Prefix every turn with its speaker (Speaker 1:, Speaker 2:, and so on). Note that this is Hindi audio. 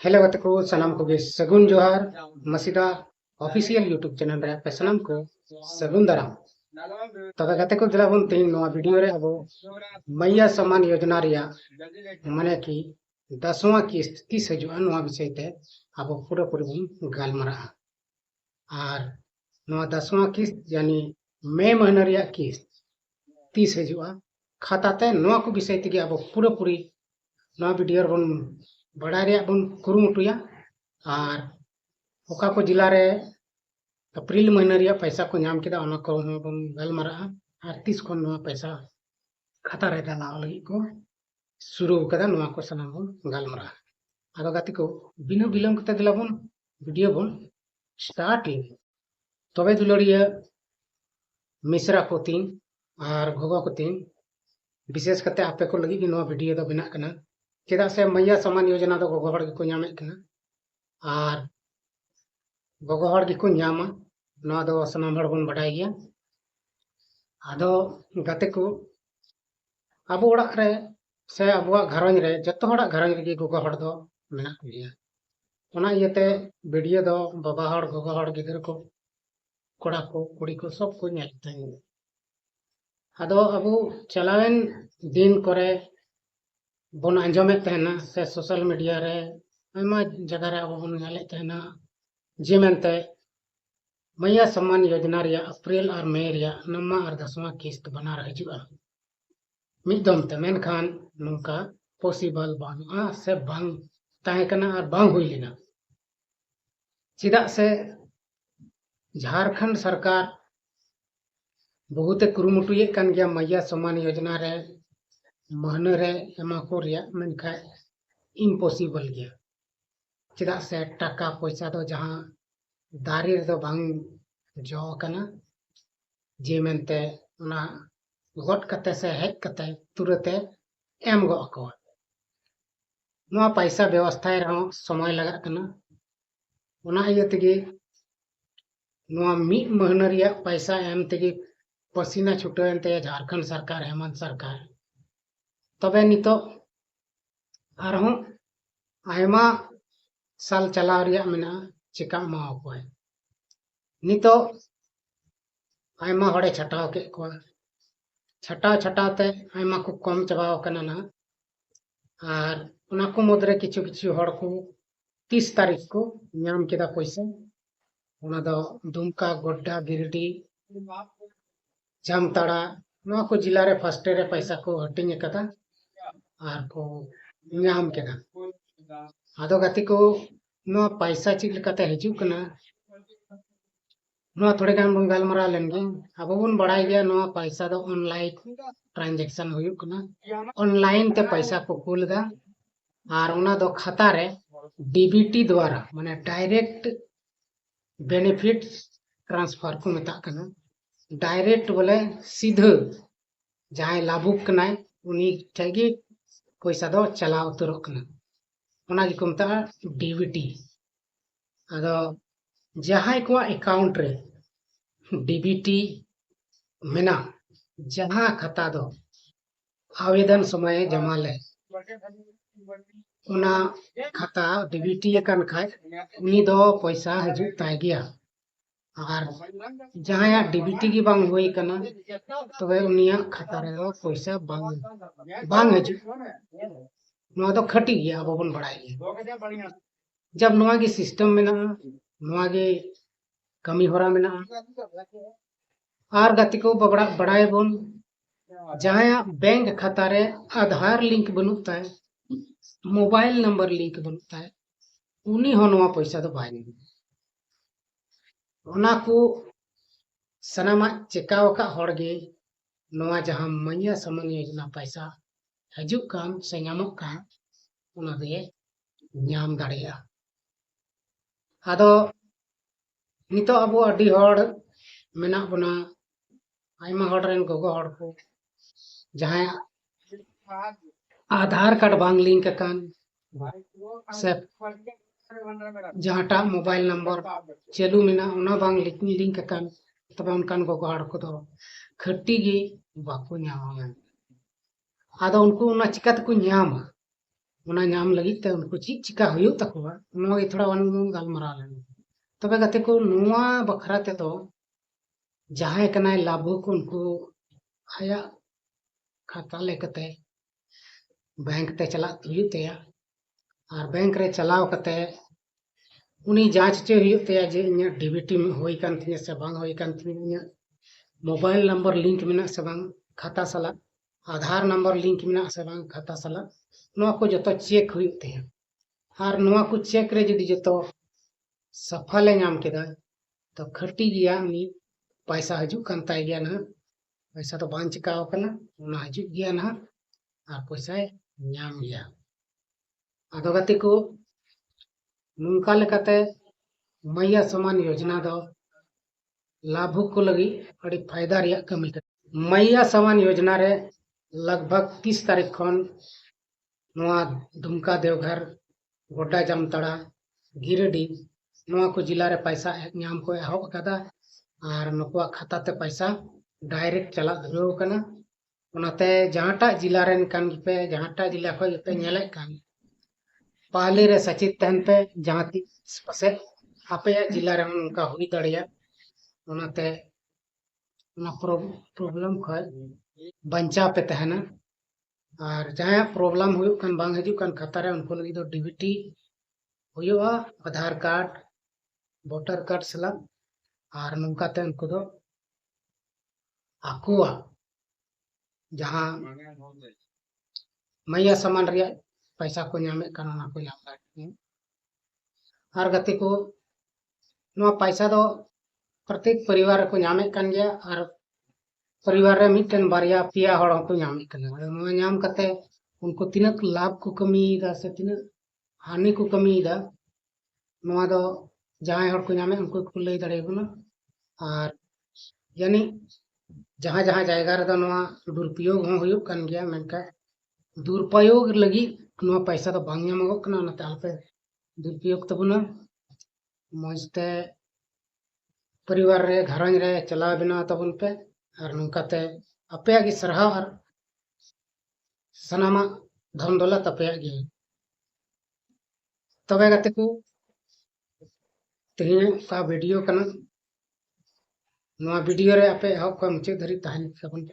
Speaker 1: हेलो गते को सलाम को सगुन जोहार मसीदा ऑफिशियल यूट्यूब चैनल रे पे सलाम को सगुन दाराम तबे गते को दिला बन तीन नवा वीडियो रे अब मैया सम्मान योजना रिया माने कि 10वां किस्त तीस हजुआ नवा विषय ते अब पूरा पूरी बन गालमरा और नवा 10वां किस्त यानी मई महीना रिया किस्त 30 हजुआ खाता ते नवा को विषय ते अब पूरा पूरी नवा वीडियो बन बड़ा रिया बन कुरुमुटुया और ओका को जिला रे अप्रैल महीना रिया पैसा को नाम केदा ओना को बन गलमरा और 30 खन नवा पैसा खाता रे डाला लगी को शुरू कदा नवा को सनाम बन गलमरा आदो गाती को बिना बिलम कते दिला बन वीडियो बन स्टार्ट ले तबे दुलड़िया मिश्रा को तीन और घोगा को तीन विशेष करते आपे को लगी नवा वीडियो दो बिना कना चेदा से मैया सम्मान योजना दो गोगो हड़ को नामे कना और गोगो हड़ को नामा नवा दो सनाम हड़ बन बढ़ाई गया आदो गाते को अब ओड़ा रे से अबुआ घरंज रे जत्तो हड़ा घरंज रे गोगो हड़ दो मेना गया ओना इयते वीडियो दो बाबा हड़ गोगो हड़ गिदर को कोड़ा को कुड़ी को सब को नेल ताई आदो अबु चलावेन दिन करे बन आंजमे तहना से सोशल मीडिया रे आयमा जगह रे अब बन नेले तहना जे मेनते मैया सम्मान योजना रिया अप्रैल और मई रिया 9वां और 10वां किस्त बना हजुआ मिदम ते मेनखान नुका पॉसिबल बानुआ से बांग ताहे कना और बांग हुई लेना चिदा से झारखंड सरकार बहुत कुरुमुटुए कान गया मैया सम्मान योजना रे महने रे एमा को रिया मेनखा इम्पॉसिबल गया चिदा से टाका पैसा दो जहां दारी रे दो बांग जो कना जे मेनते ना गट कते से हेक कते तुरते एम गो को नवा पैसा व्यवस्था रहो समय लगा कना ओना इय तगे नवा मी महीना रिया पैसा एम तगे पसीना छुटते झारखंड सरकार हेमंत सरकार तबे नितो आरहों आयमा साल चलाव रिया मेना चिका माव को नितो आयमा हड़े छटाव के को छटाव छटावते आयमा को कम चबाव कना ना और उना को मुद्रे किछु किछु हड़ को 30 तारीख को नाम केदा पैसा उना दो दुमका गोड्डा गिरडी जामताड़ा नवा को जिला रे फर्स्ट रे पैसा को हटिंग कदा और को नाम केदा आदो गति को नवा पैसा चिक लकाते हिजु कना नवा थोड़े गान बन गालमरा लेंगे अब बन बढ़ाई गया नवा पैसा दो ऑनलाइन ट्रांजैक्शन हुई कना ऑनलाइन ते पैसा को कुल दा और उना दो खाता रे डीबीटी द्वारा माने डायरेक्ट बेनिफिट ट्रांसफर को मेता कना डायरेक्ट बोले सीधे जहां लाभुक कनाय उनी ठगी पैसा दो चला उतरो कना ओना की कोमता डीबीटी आदो जहां को अकाउंट रे डीबीटी मेना जहां खाता दो आवेदन समय जमा ले उना खाता डीबीटी कन खाय उनी दो पैसा हजु ताय गया और जहां डीबीटी की बांग हुई कना तबे उनिया खाता रे दो पैसा बांग बांग हजु नवा तो खटी गया अब बन बढ़ाई जब नवा की सिस्टम में ना नवा के कमी होरा में ना और गति को बड़ा बढ़ाए बन जहां बैंक खाता रे आधार लिंक बनता है मोबाइल नंबर लिंक बनता है उनी हो नवा पैसा तो बाय ओना को सनामा चेकाव का हड़गे नवा जहां मैया सम्मान योजना पैसा हजु कान से नामक का ओना दे नाम दाड़िया आदो नितो अब अडी हड़ मेना बना आयमा हड़ रेन गोगो हड़ को जहां आधार कार्ड बांग लिंक कान से जहां टा मोबाइल नंबर चलू मेना उना बांग लिंक कान तबे उनकान गोगो हड़ को दो खट्टी गी बाको नामा आदो उनको उना चिकत को नामा ᱚᱱᱟ ᱧᱟᱢ ᱞᱟᱹᱜᱤᱫ ᱛᱮ ᱩᱱᱠᱩ ᱪᱮᱫ ᱪᱤᱠᱟ ᱦᱩᱭᱩᱜ ᱛᱟᱠᱚᱣᱟ ᱱᱚᱣᱟ ᱜᱮ ᱛᱷᱚᱲᱟ ᱵᱚᱱ ᱜᱟᱞᱢᱟᱨᱟᱣ ᱞᱮᱱ ᱛᱚᱵᱮ ᱜᱟᱛᱮ ᱠᱚ ᱱᱚᱣᱟ ᱵᱟᱠᱷᱨᱟ ᱛᱮᱫᱚ ᱡᱟᱦᱟᱸᱭ ᱠᱟᱱᱟᱭ ᱞᱟᱵᱷᱩᱠ उनको आया खाता लेकते बैंक ते चला हुई तया और बैंक रे चलाव कते उनी जांच चे हुई तया जे इन्या डीबीटी में होई कान थिया से बांग होई कान थिया इन्या मोबाइल नंबर लिंक मिना से बांग खाता सला आधार नंबर लिंक मिना से बांग खाता सला नोआ को जतो चेक हुई तया और नोआ को चेक रे जदी जतो सफल नाम केदा तो खटी गया उनी पैसा हजू कान ताई गया ना पैसा तो बांग चिकाव कना उना हजू गया ना और पैसा नाम गया आदो गति को नुनका लेकाते मैया समान योजना दो लाभुक को लगी अड़ी फायदा रिया कमी कर मैया समान योजना रे लगभग 30 तारीख खन नोआ दुमका देवघर गोड्डा जामताड़ा गिरिडी नोआ को जिला रे पैसा नाम को एहब कदा और नुकुआ खाता ते पैसा डायरेक्ट चला धुरो कना ओनाते जहांटा जिला रेन कान पे जहांटा जिला को पे नेले कान पहले रे सचित तहन पे जहां तीस पसे आपे जिला रे उनका हुई दड़िया ओनाते ना प्रॉब्लम खय बंचा पे तहना और जहां प्रॉब्लम हुई कान बांग हजू कान खाता रे उनको लगी तो डीबीटी हुआ आधार कार्ड वोटर कार्ड सला और नुनका ते उनको दो आकुआ जहां मैया समान रिया पैसा को नामे कान ना को नाम दाड़े और गति को नो पैसा दो प्रत्येक परिवार को नामे कान गया और परिवार रे मिटन बारिया पिया हड़ को नामे कान नो नाम कते उनको तिनक लाभ को कमी दा से तिनक हानि को कमी दा नो दो जहां हड़ को नामे उनको को लई दाड़े बना और यानी जहां जहां जायगा रे दो नो दुरुपयोग हो हुयुक कान गया मेनका दुरुपयोग लगी नो पैसा तो बांग नामगो कना ना ताल पे दुरुपयोग तबुना मजते परिवार रे घरन रे चला बिना तबुन पे और नुकाते अपया की सरहा और सनामा धन दौलत अपया गी तबे गते को तेहे का वीडियो कना नो वीडियो रे अपे हक को मुचे धरी तहन सबन